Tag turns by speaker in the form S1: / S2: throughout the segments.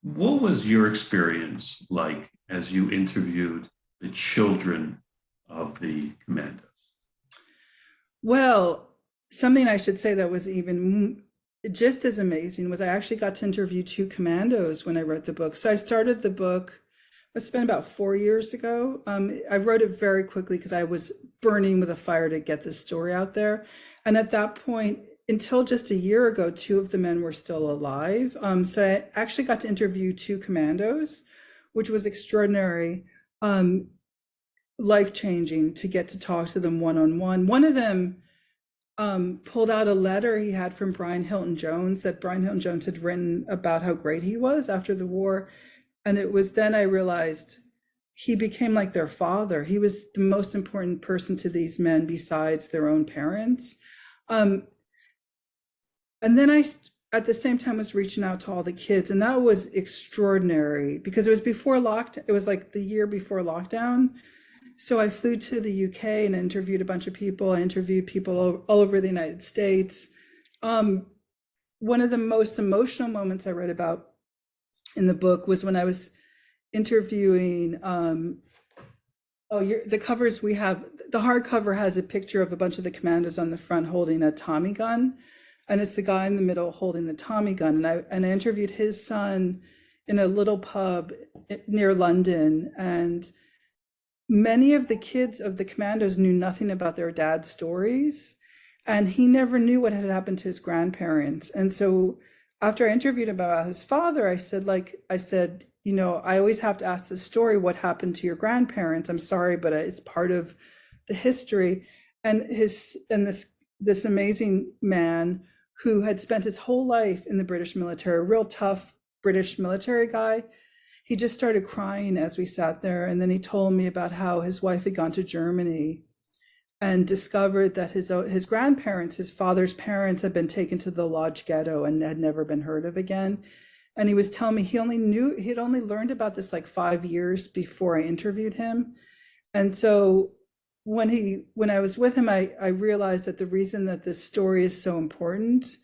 S1: What was your experience like as you interviewed the children of the Commandos?
S2: Well, something I should say that was even just as amazing was I actually got to interview two commandos when I wrote the book. So I started the book, it's been about 4 years ago. I wrote it very quickly because I was burning with a fire to get this story out there. And at that point, until just a year ago, two of the men were still alive. So I actually got to interview two commandos, which was extraordinary. Life changing to get to talk to them one on one. One of them pulled out a letter he had from Brian Hilton Jones that Brian Hilton Jones had written about how great he was after the war. And it was then I realized he became like their father. He was the most important person to these men besides their own parents. Um, and then at the same time, was reaching out to all the kids. And that was extraordinary because it was before lockdown. It was like the year before lockdown. So I flew to the UK and interviewed a bunch of people. I interviewed people all over the United States. One of the most emotional moments I read about in the book was when I was interviewing. The covers we have, the hardcover has a picture of a bunch of the commandos on the front holding a Tommy gun, and it's the guy in the middle holding the Tommy gun. And I interviewed his son in a little pub near London, and many of the kids of the commandos knew nothing about their dad's stories, and he never knew what had happened to his grandparents. And so after I interviewed him about his father, I said, I always have to ask the story, what happened to your grandparents? I'm sorry, but it's part of the history. And this amazing man who had spent his whole life in the British military, a real tough British military guy, he just started crying as we sat there. And then he told me about how his wife had gone to Germany and discovered that his grandparents, his father's parents, had been taken to the Lodz ghetto and had never been heard of again. And he was telling me he'd only learned about this like 5 years before I interviewed him. And so when I was with him, I realized that the reason that this story is so important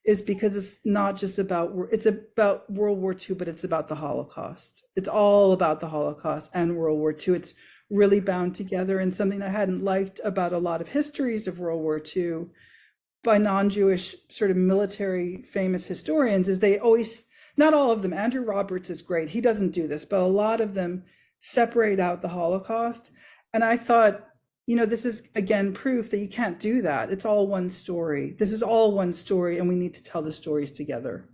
S2: is because it's not just it's about World War II, but it's about the Holocaust. It's all about the Holocaust and World War II. It's really bound together. And something I hadn't liked about a lot of histories of World War II by non-Jewish sort of military famous historians is they always, not all of them, Andrew Roberts is great, he doesn't do this, but a lot of them separate out the Holocaust. And I thought, this is again proof that you can't do that. It's all one story. This is all one story, and we need to tell the stories together.